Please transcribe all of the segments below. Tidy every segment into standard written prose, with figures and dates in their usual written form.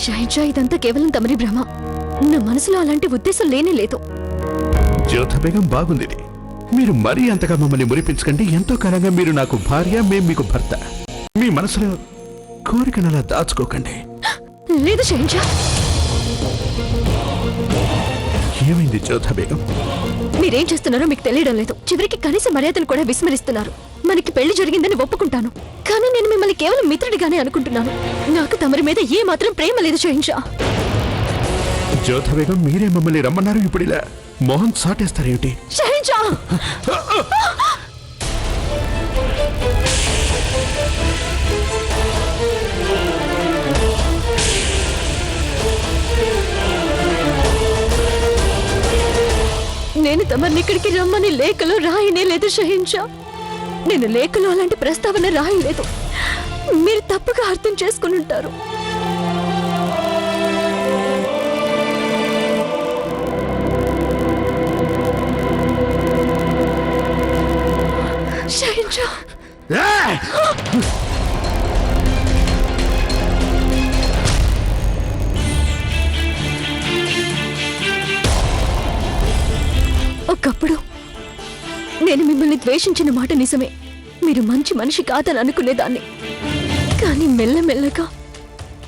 షాహిన్షా, ఇదంతా కేవలం తమరి భ్రమ. నా మనసులో అలాంటి ఉద్దేశం లేనే లేదు. జ్యోతి బేగం బాగుంది. మీరు మరీ అంతగా మమ్మల్ని మురిపించకండి. ఎంతో కాలంగా మీరు నాకు భార్య, మేం మీకు భర్త. మీ మనసులో కోరికను అలా దాచుకోకండి. లేదు షాహిన్షా. ఏమైంది జ్యోతి బేగం? మీరేం చేస్తున్నారో మీకు తెలియడం లేదు. చివరికి కనీస మర్యాదను కూడా విస్మరిస్తున్నారు. మనకి పెళ్లి జరిగిందని ఒప్పుకుంటాను, కానీ నేను మిమ్మల్ని కేవలం మిత్రుడిగానే అనుకుంటున్నాను. నాకు తమరి మీద ఏ మాత్రం ప్రేమ లేదు షాహిన్షా. జ్యోతి బేగం, మీరే మమ్మల్ని రమ్మన్నారు. ఇప్పుడు ఇలా మోహన్ సాటేస్తారేమిటి? షాహిన్షా! నేను తమరిని ఇక్కడికి రమ్మని లేఖలో రాయనే లేదు షాహిన్షా. నేను లేఖలో అలాంటి ప్రస్తావన రాయలేదు. మీరు తప్పుగా అర్థం చేసుకుని ఉంటారు. షాహిన్షా! ఒకప్పుడు నేను మిమ్మల్ని ద్వేషించిన మాట నిజమే. మీరు మంచి మనిషి కాదని అనుకునేదాన్ని. కానీ మెల్లమెల్లగా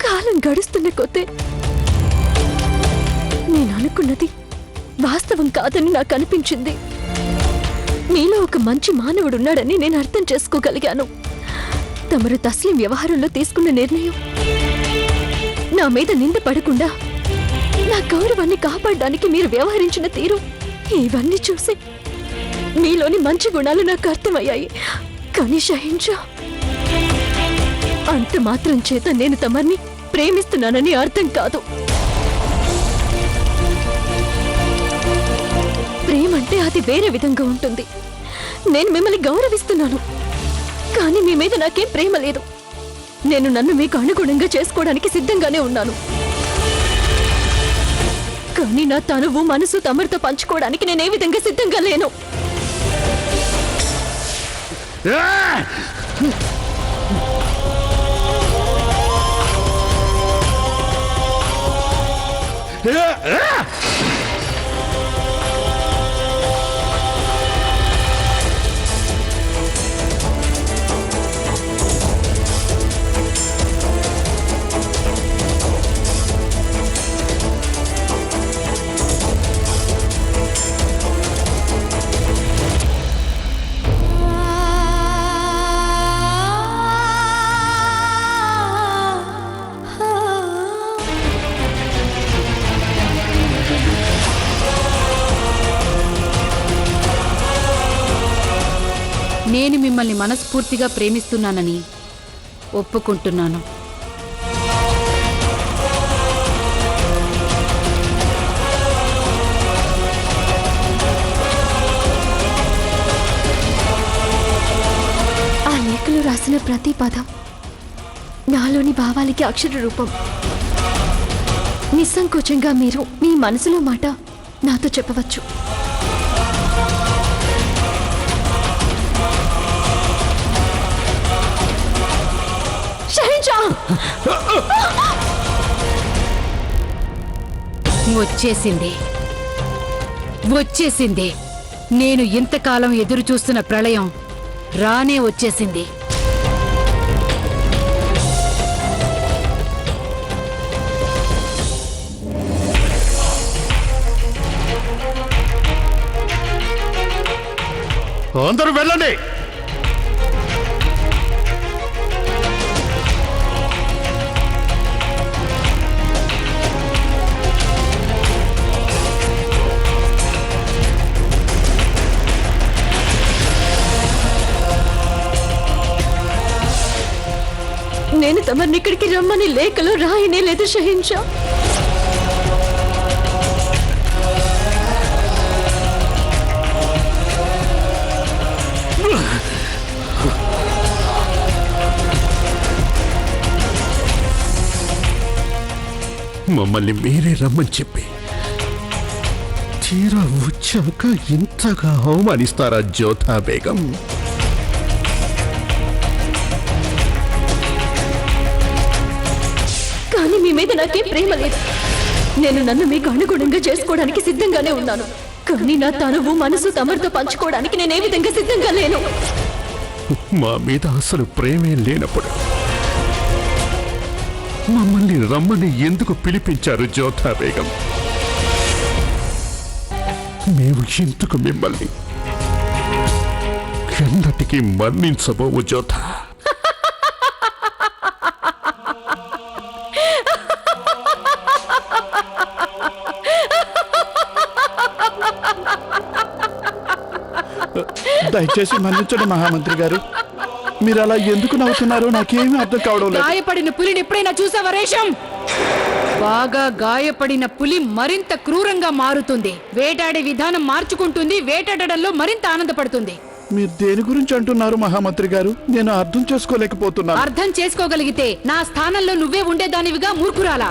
కాలం గడుస్తున్న కొద్దే నేను అనుకున్నది వాస్తవం కాదని నాకు అనిపించింది. మీలో ఒక మంచి మానవుడున్నాడని నేను అర్థం చేసుకోగలిగాను. తమరు తస్లీం వ్యవహారంలో తీసుకున్న నిర్ణయం, నా మీద నింద పడకుండా నా గౌరవాన్ని కాపాడడానికి మీరు వ్యవహరించిన తీరు, ఇవన్నీ చూసి మీలోని మంచి గుణాలు నాకు అర్థమయ్యాయి. కానీ షాహిన్షా, అంత మాత్రం చేత నేను తమర్ని ప్రేమిస్తున్నానని అర్థం కాదు. ప్రేమంటే అది వేరే విధంగా ఉంటుంది. నేను మిమ్మల్ని గౌరవిస్తున్నాను, కానీ మీ మీద నాకేం ప్రేమ లేదు. నేను నన్ను మీకు అనుగుణంగా చేసుకోవడానికి సిద్ధంగానే ఉన్నాను. కానీ నా తనువు మనసు తమరితో పంచుకోవడానికి నేనే విధంగా సిద్ధంగా లేను. నేను మిమ్మల్ని మనస్ఫూర్తిగా ప్రేమిస్తున్నానని ఒప్పుకుంటున్నాను. ఆ లేఖలో రాసిన ప్రతి పదం నాలోని భావాలకి అక్షర రూపం. నిస్సంకోచంగా మీరు మీ మనసులో మాట నాతో చెప్పవచ్చు. వచ్చేసింది, వచ్చేసింది. నేను ఇంతకాలం ఎదురు చూస్తున్న ప్రళయం రానే వచ్చేసింది. అందరూ వెళ్ళండి. నేను తమర్ని ఇక్కడికి రమ్మని లేఖలో రాయనే లేదు షాహిన్షా. మమ్మల్ని మీరే రమ్మని చెప్పి తీరా వచ్చాక ఇంతగా అవమానిస్తారా జ్యోతా బేగం? కానీ మీ మీద నాకే ప్రేమ లేదు. నేను నన్ను మీకు అనుగుణంగా చేసుకోవడానికి సిద్ధంగానే ఉన్నాను. కానీ నా తనువు మనసు తమరితో పంచుకోవడానికి నేనే విధంగా సిద్ధంగా లేను. మా మీద అసలు ప్రేమే లేనప్పుడు మమ్మల్ని రమ్మని ఎందుకు పిలిపించారు జ్యోతా బేగం? మేము ఎందుకు మిమ్మల్ని ఎన్నటికీ మన్నించబోవు జ్యోతా. దయచేసి మన్నించండి మహామంత్రి గారు. మీరు అలా ఎందుకు నవ్వుతున్నారో నాకేమీ అర్థం కావడం లేదు. గాయపడిన పులిని ఎప్పుడైనా చూసావా రేషం? బాగా గాయపడిన పులి మరింత క్రూరంగా మారుతుంది. వేటాడే విధానం మార్చుకుంటుంది. వేటాడడంలో మరింత ఆనందపడుతుంది. మీరు దేని గురించి అంటున్నారు మహామంత్రి గారు? నేను అర్థం చేసుకోలేకపోతున్నాను. అర్థం చేసుకోగలిగితే నా స్థానంలో నువ్వే ఉండేదానివిగా మూర్ఖురాలా.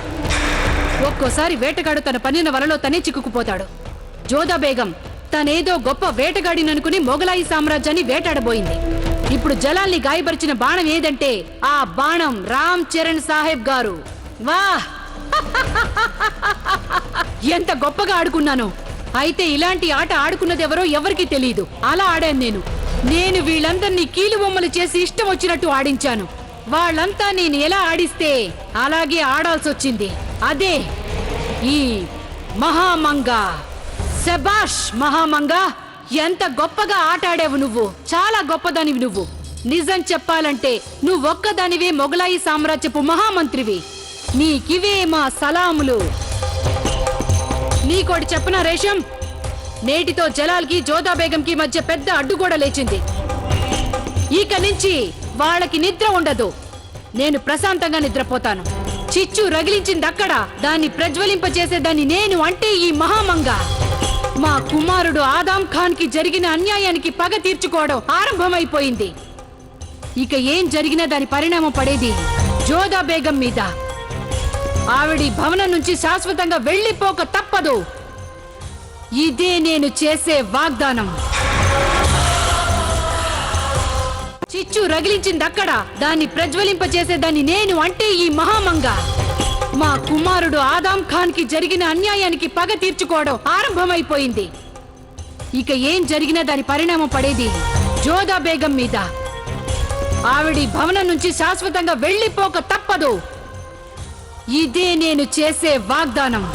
ఒక్కోసారి వేటగాడు తన పన్నిన వలలో తనే చిక్కుకుపోతాడు. జోదా బేగం తనేదో గొప్ప వేటగాడిననుకుని మొగలాయి సామ్రాజ్యాన్ని వేటాడబోయింది. ఇప్పుడు జలాల్ని గాయపరిచిన బాణం ఏదంటే ఆ బాణం రామ్ చరణ్ సాహెబ్ గారు. వాహ్, ఎంత గొప్పగా ఆడుకున్నాను. అయితే ఇలాంటి ఆట ఆడుకున్నది ఎవరో ఎవరికీ తెలియదు. అలా ఆడాను నేను వీళ్ళందరినీ కీలుబొమ్మలు చేసి ఇష్టం వచ్చినట్టు ఆడించాను. వాళ్ళంతా నేను ఎలా ఆడిస్తే అలాగే ఆడాల్సి వచ్చింది. అదే ఈ మహామంగా. శబాష్ మహామంగా, ఎంత గొప్పగా ఆట ఆడావు నువ్వు. చాలా గొప్పదానివి నువ్వు. నిజం చెప్పాలంటే నువ్వొక్కదానివే మొగలాయి సామ్రాజ్యపు మహామంత్రివి. నీకివే మా సలాములు. నీకోటి చెప్పనా రేషం? నేటితో జలాల్కి జోదా బేగంకి మధ్య పెద్ద అడ్డుగోడ లేచింది. ఇక నుంచి వాళ్ళకి నిద్ర ఉండదు. నేను ప్రశాంతంగా నిద్రపోతాను. చిచ్చు రగిలించిందక్కడ, దాన్ని ప్రజ్వలింపచేసేదాన్ని నేను, అంటే ఈ మహామంగా. మా కుమారుడు ఆదాం ఖాన్ కి జరిగిన అన్యాయానికి పగ తీర్చుకోవడం ఆరంభమైపోయింది. ఇక ఏం జరిగినా దాని పరిణామం పడేది జోదా బేగం మీద. ఆవిడి భవనం నుంచి శాశ్వతంగా వెళ్లిపోక తప్పదు. ఇదే నేను చేసే వాగ్దానం. చిచ్చు రగిలించిందక్కడ, దాన్ని ప్రజ్వలింపచేసేదాన్ని నేను, అంటే ఈ మహామంగా. మా కుమారుడు ఆదాం ఖాన్ కి జరిగిన అన్యాయానికి పగ తీర్చుకోవడం ఆరంభమైపోయింది. ఇక ఏం జరిగినా దాని పరిణామం పడేది జోదా బేగం మీద. ఆవిడి భవనం నుంచి శాశ్వతంగా వెళ్లిపోక తప్పదు. ఇదే నేను చేసే వాగ్దానం.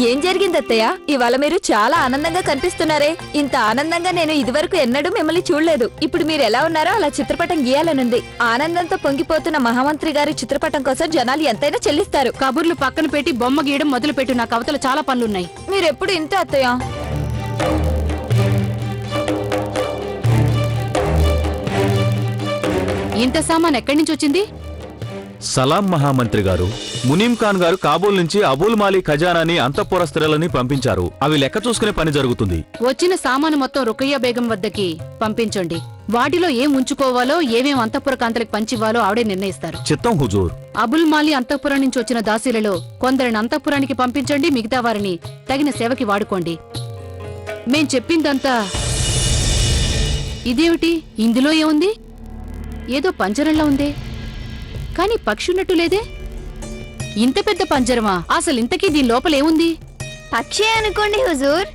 ఏం జరిగింది అత్తయ్య? ఇవాళ మీరు చాలా ఆనందంగా కనిపిస్తున్నారే. ఇంత ఆనందంగా నేను ఇదివరకు ఎన్నడూ మిమ్మల్ని చూడలేదు. ఇప్పుడు మీరు ఎలా ఉన్నారో అలా చిత్రపటం గీయాలనుంది. ఆనందంతో పొంగిపోతున్న మహామంత్రి గారి చిత్రపటం కోసం జనాలు ఎంతైనా చెల్లిస్తారు. కబుర్లు పక్కన పెట్టి బొమ్మ గీయడం మొదలుపెట్టు. నా కవితలు చాలా పనులున్నాయి. మీరెప్పుడు ఇంతే అత్తయ్య. ఇంత సామాన్ ఎక్కడి నుంచి వచ్చింది? సలాం మహామంత్రి గారు, మునీం ఖాన్ గారు కాబూల్ నుంచి అబుల్ మాలి ఖజానాని అంతఃపుర స్త్రీలని పంపించారు. అవి లెక్క చూసుకునే పని జరుగుతుంది. వచ్చిన సామాను మొత్తం రుకయ్య బేగం వద్దకి పంపించండి. వాటిలో ఏం ఉంచుకోవాలో, ఏమేం అంతఃపుర కాంతలకు పంచివ్వాలో ఆవిడే నిర్ణయిస్తారు. చిత్తం హుజూర్. అబుల్ మాలి అంతఃపురం నుంచి వచ్చిన దాసీలలో కొందరిని అంతఃపురానికి పంపించండి. మిగతా వారిని తగిన సేవకి వాడుకోండి. మేం చెప్పిందంతా. ఇదేమిటి? ఇందులో ఏముంది? ఏదో పంజరంలా ఉందే, కానీ పక్షి ఉన్నట్టు లేదే. ఇంత పెద్ద పంజరమా? అసలు ఇంతకీ దీని లోపల ఏముంది? పక్షి అనుకోండి హుజూర్.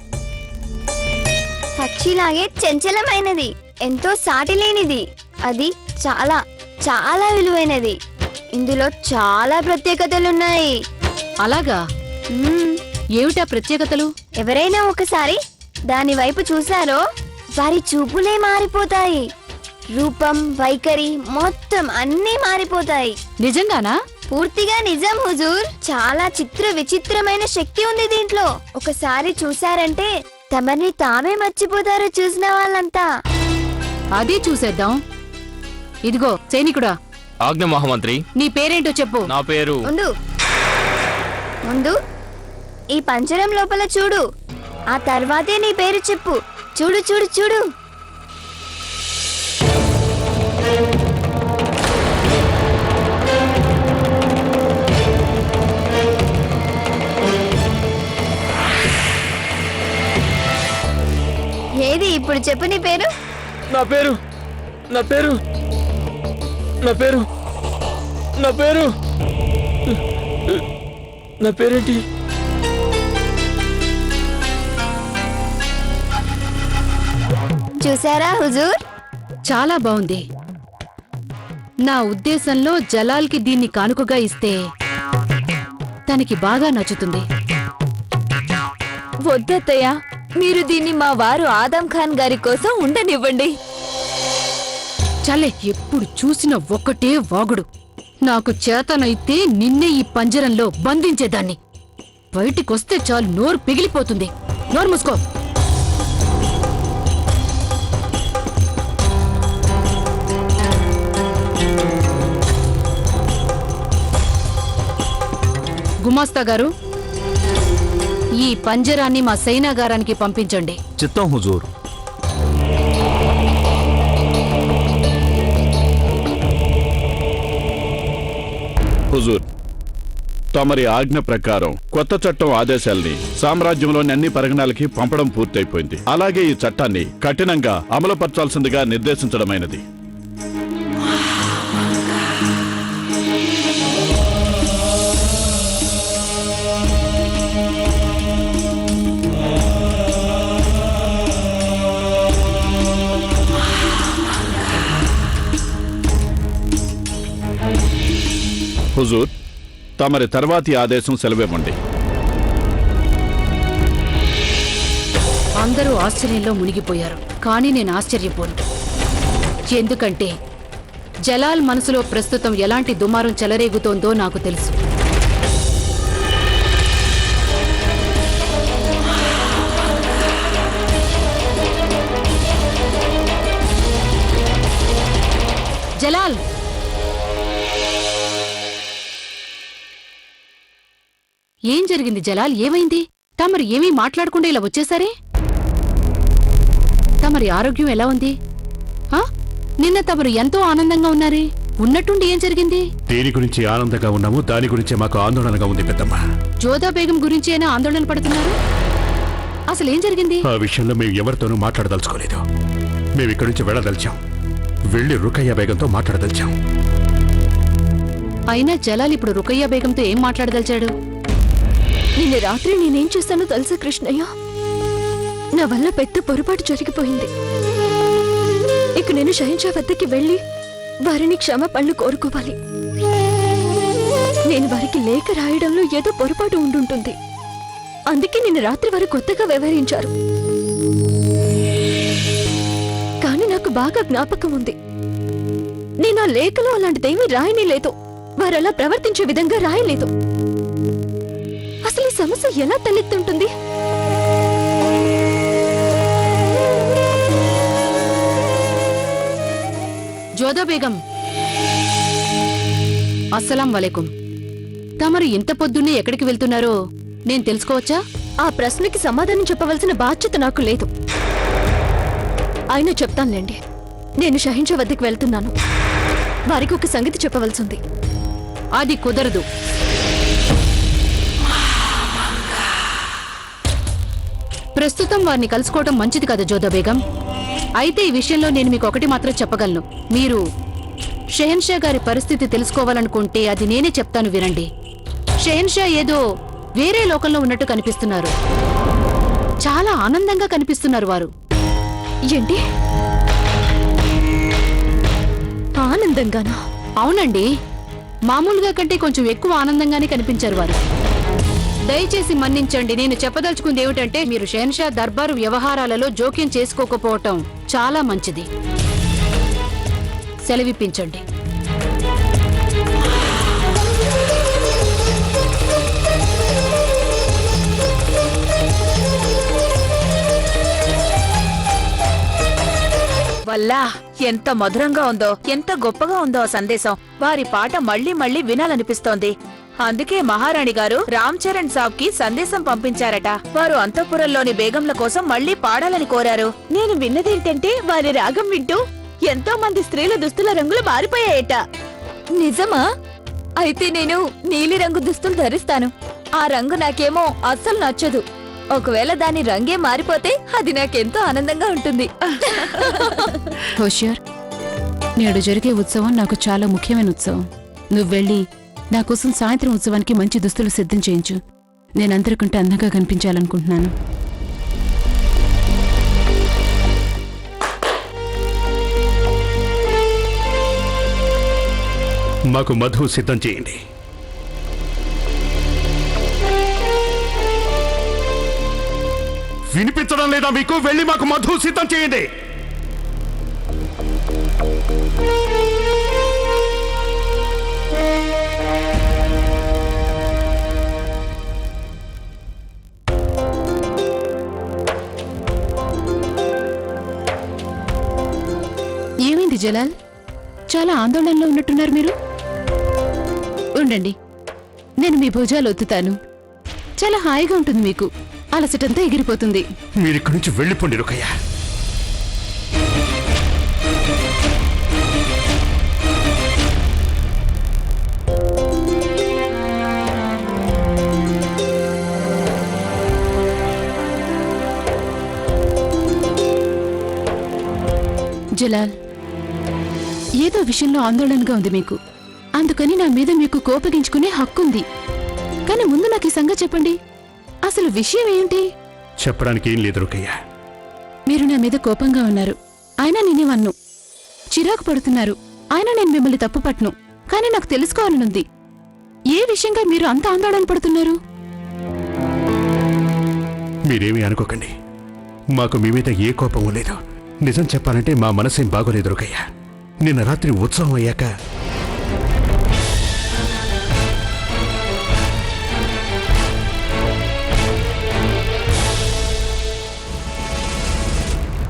పక్షిలాగే చంచలమైనది, ఎంతో సాటి లేనిది. అది చాలా చాలా విలువైనది. ఇందులో చాలా ప్రత్యేకతలున్నాయి. అలాగా? ఏమిటా ప్రత్యేకతలు? ఎవరైనా ఒకసారి దాని వైపు చూశారో వారి చూపులే మారిపోతాయి. రూపం, వైఖరి మొత్తం అన్నీ మారిపోతాయి. నిజంగానా? పూర్తిగా నిజం హుజూర్. చాలా చిత్ర విచిత్రమైన శక్తి ఉంది దీంట్లో. ఒకసారి చూశారంటే తమని తామే మర్చిపోతారు చూసిన వాళ్ళంతా. అదే చూసేద్దాం. ఇదిగో సైనికుడా. ఆజ్ఞ మహామంత్రి. నీ పేరేంటో చెప్పు. నా పేరు. ముందు ఈ పంజరం లోపల చూడు, ఆ తర్వాతే నీ పేరు చెప్పు. చూడు చూడు చూడు. ఏది ఇప్పుడు చెప్పు నీ పేరు. నా పేరు నా పేరు నా పేరు నా పేరేంటి? చూసారా హుజూర్? చాలా బాగుంది. నా ఉద్దేశంలో జలాల్కి దీన్ని కానుకగా ఇస్తే తనకి బాగా నచ్చుతుంది. వద్దత్తయ్య, మీరు దీన్ని మా వారు ఆదం ఖాన్ గారి కోసం ఉండనివ్వండి. చలే, ఎప్పుడు చూసిన ఒక్కటే వాగుడు. నాకు చేతనైతే నిన్నే ఈ పంజరంలో బంధించేదాన్ని. బయటికొస్తే చాలు నోరు పిగిలిపోతుంది. నోరు మూసుకో. గుమాస్తా గారు, ఈ పంజరాన్ని మా సైనాగారానికి పంపించండి. చిత్తం హుజూర్. హుజూర్, తమరి ఆజ్ఞ ప్రకారం కొత్త చట్టం ఆదేశాల్ని సామ్రాజ్యంలోని అన్ని పరిగణాలకి పంపడం పూర్తయిపోయింది. అలాగే ఈ చట్టాన్ని కఠినంగా అమలుపరచాల్సిందిగా నిర్దేశించడమైనది. హుజూర్, తమరి తర్వాతి ఆదేశం సెలవివ్వండి. అందరూ ఆశ్చర్యంలో మునిగిపోయారు, కానీ నేను ఆశ్చర్యపోను. ఎందుకంటే జలాల్ మనసులో ప్రస్తుతం ఎలాంటి దుమారం చెలరేగుతోందో నాకు తెలుసు. జలాల్, ఏం జరిగింది జలాల్? ఏమైంది? తమరు ఏమీ మాట్లాడకుండా ఇలా వచ్చేసారే? తమరి ఆరోగ్యం ఎలా ఉంది? నిన్న తమరు ఎంతో ఆనందంగా ఉన్నారే, ఉన్నట్టుండి ఏం జరిగింది? దేని గురించి ఆనందంగా ఉన్నాము, దాని గురించే మాకు ఆందోళనగా ఉంది పెద్దమ్మ. జోదా బేగం గురించి అయినా ఆందోళన పడుతున్నారు? అసలేం జరిగింది? ఆ విషయంలో మేము ఎవరితోనూ మాట్లాడదలుచుకోలేదు. మేము ఇక్కడి నుంచి వెళ్ళదలిచాం. వెళ్ళి రుకయ్య బేగంతో మాట్లాడదలిచాం. అయినా జలాల్ ఇప్పుడు రుకయ్య బేగంతో ఏం మాట్లాడదలిచాడు? నిన్న రాత్రి నేనేం చేశానో తెలుసా కృష్ణయ్య? నా వల్ల పెద్ద పొరపాటు జరిగిపోయింది. ఇక నేను షహిన్షా వద్దకి వెళ్ళి వారిని క్షమాపణలు కోరుకోవాలి. నేను వారికి లేఖ రాయడంలో ఏదో పొరపాటు ఉండుంటుంది. అందుకే నిన్న రాత్రి వారు కొత్తగా వ్యవహరించారు. కానీ నాకు బాగా జ్ఞాపకం ఉంది, నేను ఆ లేఖలో అలాంటిదేమీ రాయనే లేదు. వారలా ప్రవర్తించే విధంగా రాయలేదు. అసలు ఈ సమస్య ఎలా తలెత్తుంటుంది? జోదా బేగం, అస్సలాం వలైకుం. తమరు ఇంత పొద్దున్నే ఎక్కడికి వెళ్తున్నారో నేను తెలుసుకోవచ్చా? ఆ ప్రశ్నకి సమాధానం చెప్పవలసిన బాధ్యత నాకు లేదు. అయినా చెప్తానులేండి. నేను షహిన్షా వద్దకు వెళ్తున్నాను. వారికి ఒక సంగతి చెప్పవలసింది. అది కుదరదు. ప్రస్తుతం వారిని కలుసుకోవడం మంచిది కదా జోదా బేగం. అయితే ఈ విషయంలో నేను మీకు ఒకటి మాత్రం చెప్పగలను. మీరు షెహన్షా గారి పరిస్థితి తెలుసుకోవాలనుకుంటే అది నేనే చెప్తాను, వినండి. షెహన్షా ఏదో వేరే లోకంలో ఉన్నట్టు కనిపిస్తున్నారు. చాలా ఆనందంగా కనిపిస్తున్నారు వారు. ఏంటి? ఆనందంగానా? అవునండి, మామూలుగా కంటే కొంచెం ఎక్కువ ఆనందంగానే కనిపించారు వారు. దయచేసి మన్నించండి, నేను చెప్పదలుచుకుంది ఏమిటంటే మీరు షెహన్షా దర్బారు వ్యవహారాలలో జోక్యం చేసుకోకపోవటం చాలా మంచిది. సెలవిప్పించండి. వల్లా, ఎంత మధురంగా ఉందో, ఎంత గొప్పగా ఉందో ఆ సందేశం. వారి పాట మళ్ళీ మళ్ళీ వినాలనిపిస్తోంది. అందుకే మహారాణి గారు రామ్ చరణ్ సాబ్ కి సందేశం పంపించారట. వారు అంతఃపురంలోని బేగంల కోసం మళ్ళీ పాడాలని కోరారు. నేను విన్నదేంటంటే వారి రాగం వింటూ ఎంతో మంది స్త్రీల దుస్తుల రంగులు మారిపోయాయట. నిజమా? అయితే నేను నీలిరంగు దుస్తులు ధరిస్తాను. ఆ రంగు నాకేమో అస్సలు నచ్చదు. ఒకవేళ దాని రంగే మారిపోతే అది నాకెంతో ఆనందంగా ఉంటుంది. హోషియార్, నేడు జరిగే ఉత్సవం నాకు చాలా ముఖ్యమైన ఉత్సవం. నువ్వు వెళ్ళి నా కోసం సాయంత్రం ఉత్సవానికి మంచి దుస్తులు సిద్ధం చేయించు. నేనందరికంటే అందంగా కనిపించాలనుకుంటున్నాను. మాకు మధు సిద్ధం చేయండి. వినిపించడం లేదా మీకు? వెళ్ళి మాకు మధు సిద్ధం చేయండి. ఏమైంది జలాల్? చాలా ఆందోళనలో ఉన్నట్టున్నారు మీరు. ఉండండి, నేను మీ భుజాలు ఒత్తుతాను. చాలా హాయిగా ఉంటుంది, మీకు అలసటంతా ఎగిరిపోతుంది. మీరిక్కడి నుంచి వెళ్ళిపోండి రుకయ్య. జలాల్, ఏదో విషయంలో ఆందోళనగా ఉంది మీకు. అందుకని నా మీద మీకు కోపగించుకునే హక్కుంది. కానీ ముందు నాకు ఈ సంగతి చెప్పండి, అసలు విషయం ఏంటి? చెప్పడానికి ఏం లేదు రుకయ్య. మీరు నా మీద కోపంగా ఉన్నారు, అయినా నేనేమన్ను. చిరాకు పడుతున్నారు, అయినా నేను మిమ్మల్ని తప్పు పట్టను. కానీ నాకు తెలుసుకోవాలనుంది, ఏ విషయంగా మీరు అంత ఆందోళన పడుతున్నారు? మీరేమీ అనుకోకండి, మాకు మీ మీద ఏ కోపమూ లేదు. నిజం చెప్పాలంటే మా మనసేం బాగోలేదు రుకయ్య. నిన్న రాత్రి ఉత్సవం అయ్యాక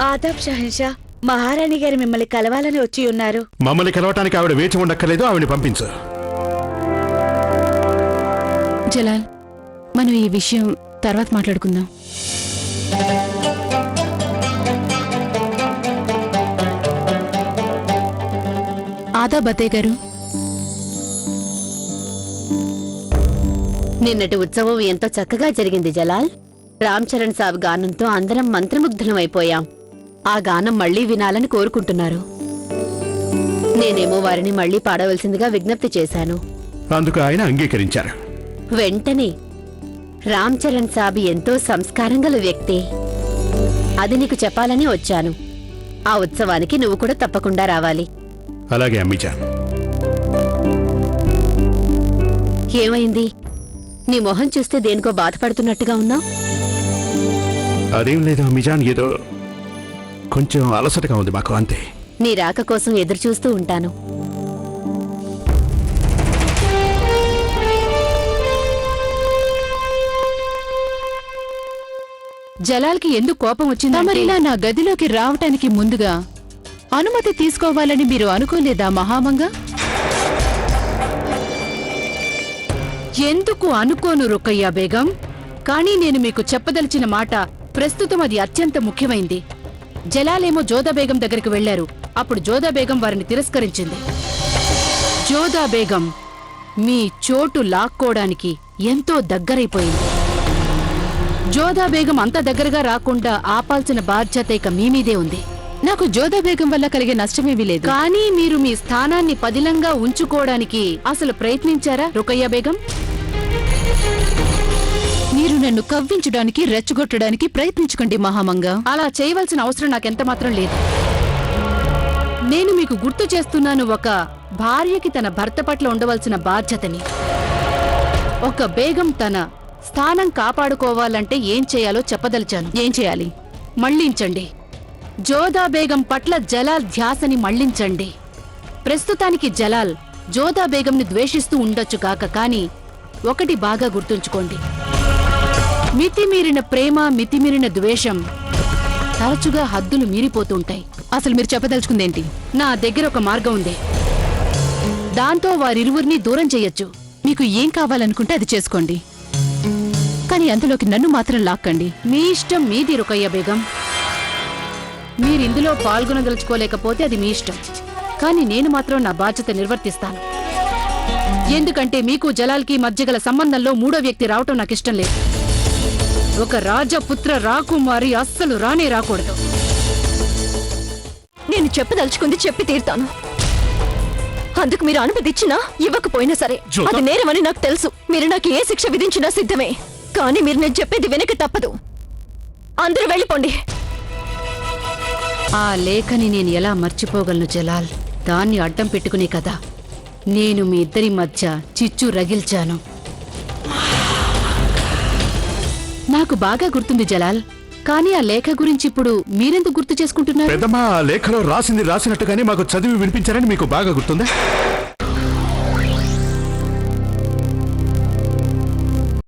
ఆదాబ్ షహన్షా, మహారాణి గారు మిమ్మల్ని కలవాలని వచ్చి ఉన్నారు. మమ్మల్ని కలవటానికి ఆవిడ వేచి ఉండక్కర్లేదు, ఆవిడని పంపించు. జలాల్, మనం ఈ విషయం తర్వాత మాట్లాడుకుందాం. ఆదాబ్ అత్తయ్య గారు. నిన్నటి ఉత్సవం ఎంతో చక్కగా జరిగింది జలాల్. రామ్ చరణ్ సాబ్ గానంతో అందరం మంత్రముగ్ధులమైపోయాం. ఆ గానం మళ్లీ వినాలని కోరుకుంటున్నారు. నేనేమో వారిని మళ్లీ పాడవలసిందిగా విజ్ఞప్తి చేశాను. అందుకు ఆయన అంగీకరించారు. వెంటనే రామ్ చరణ్ సాబ్ ఎంతో సంస్కారం గల వ్యక్తి. అది నీకు చెప్పాలని వచ్చాను. ఆ ఉత్సవానికి నువ్వు కూడా తప్పకుండా రావాలి. అలాగే అమ్మిజాన్. ఏమైంది? నీ మొహం చూస్తే దేనికో బాధపడుతున్నట్టుగా ఉన్నావు. అదేం లేదు అమ్మిజాన్, ఏదో కొంచెం అలసటగా ఉంది మాకు, అంతే. నీ రాక కోసం ఎదురు చూస్తూ ఉంటాను. జలాల్కి ఎందుకు కోపం వచ్చిందా? తమరిలా నా గదిలోకి రావటానికి ముందుగా అనుమతి తీసుకోవాలని మీరు అనుకోలేదా మహామంగా? ఎందుకు అనుకోను రుకయ్యా బేగం. కానీ నేను మీకు చెప్పదలిచిన మాట ప్రస్తుతం అది అత్యంత ముఖ్యమైంది. జలాలేమో జోదా బేగం దగ్గరికి వెళ్లారు. అప్పుడు జోదా బేగం వారిని తిరస్కరించింది. జోదా బేగం మీ చోటు లాక్కోవడానికి ఎంతో దగ్గరైపోయింది. జోదా బేగం అంత దగ్గరగా రాకుండా ఆపాల్సిన బాధ్యత ఇక మీ మీదే ఉంది. నాకు జోదా బేగం వల్ల కలిగే నష్టమేమీ లేదు. కానీ మీరు మీ స్థానాన్ని పదిలంగా ఉంచుకోవడానికి అసలు ప్రయత్నించారా రుకయ్యా బేగం? మీరు నన్ను కవ్వించడానికి, రెచ్చగొట్టడానికి ప్రయత్నించుకోండి మహామంగా. అలా చేయవలసిన అవసరం నాకెంత మాత్రం లేదు. నేను మీకు గుర్తు చేస్తున్నాను ఒక భార్యకి తన భర్త పట్ల ఉండవలసిన బాధ్యతని. ఒక బేగం తన స్థానం కాపాడుకోవాలంటే ఏం చేయాలో చెప్పదలిచాను. ఏం చేయాలి? మళ్లించండి. జోదా బేగం పట్ల జలాల్ ధ్యాసని మళ్లించండి. ప్రస్తుతానికి జలాల్ జోదా బేగంని ద్వేషిస్తూ ఉండొచ్చు కాక, కానీ ఒకటి బాగా గుర్తుంచుకోండి, మితిమీరిన ప్రేమ, మితిమీరిన ద్వేషం తరచుగా హద్దులు మీరిపోతుంటాయి. అసలు మీరు చెప్పదలుచుకుందేంటి? నా దగ్గర ఒక మార్గం ఉంది. దాంతో వారిరువురిని దూరం చెయ్యొచ్చు. మీకు ఏం కావాలనుకుంటే అది చేసుకోండి, కానీ అందులోకి నన్ను మాత్రం లాక్కండి. మీ ఇష్టం మీది రుకయ్య బేగం. మీరిందులో పాల్గొనదలుచుకోలేకపోతే అది మీ ఇష్టం. కానీ నేను మాత్రం నా బాధ్యత నిర్వర్తిస్తాను. ఎందుకంటే మీకు జలాల్కి మధ్య గల సంబంధంలో మూడో వ్యక్తి రావటం నాకు ఇష్టం లేదు. ఒక రాజపుత్ర రాకుమారి అస్సలు రానే రాకూడదు. నేను చెప్పదలుచుకుంది చెప్పి తీరుతాను. అందుకు మీరు అనుమతి ఇచ్చినా ఇవ్వకపోయినా సరే జ్యోత. అది నేరమని నాకు తెలుసు. మీరు నాకు ఏ శిక్ష విధించినా సిద్ధమే. కానీ మీరు నేను చెప్పేది వెనక తప్పదు. అందరూ వెళ్ళిపోండి. ఆ లేఖని నేను ఎలా మర్చిపోగలను జలాల్? దాన్ని అడ్డం పెట్టుకునే కదా నేను మీ ఇద్దరి మధ్య చిచ్చు రగిల్చాను. నాకు బాగా గుర్తుంది జలాల్, కానీ ఆ లేఖ గురించి ఇప్పుడు మీరెందుకు గుర్తు చేసుకుంటున్నారు? పెద్దమ్మా, ఆ లేఖలో రాసింది రాసినట్టుగానే మాకు చదివి వినిపించారని మీకు బాగా గుర్తుందా?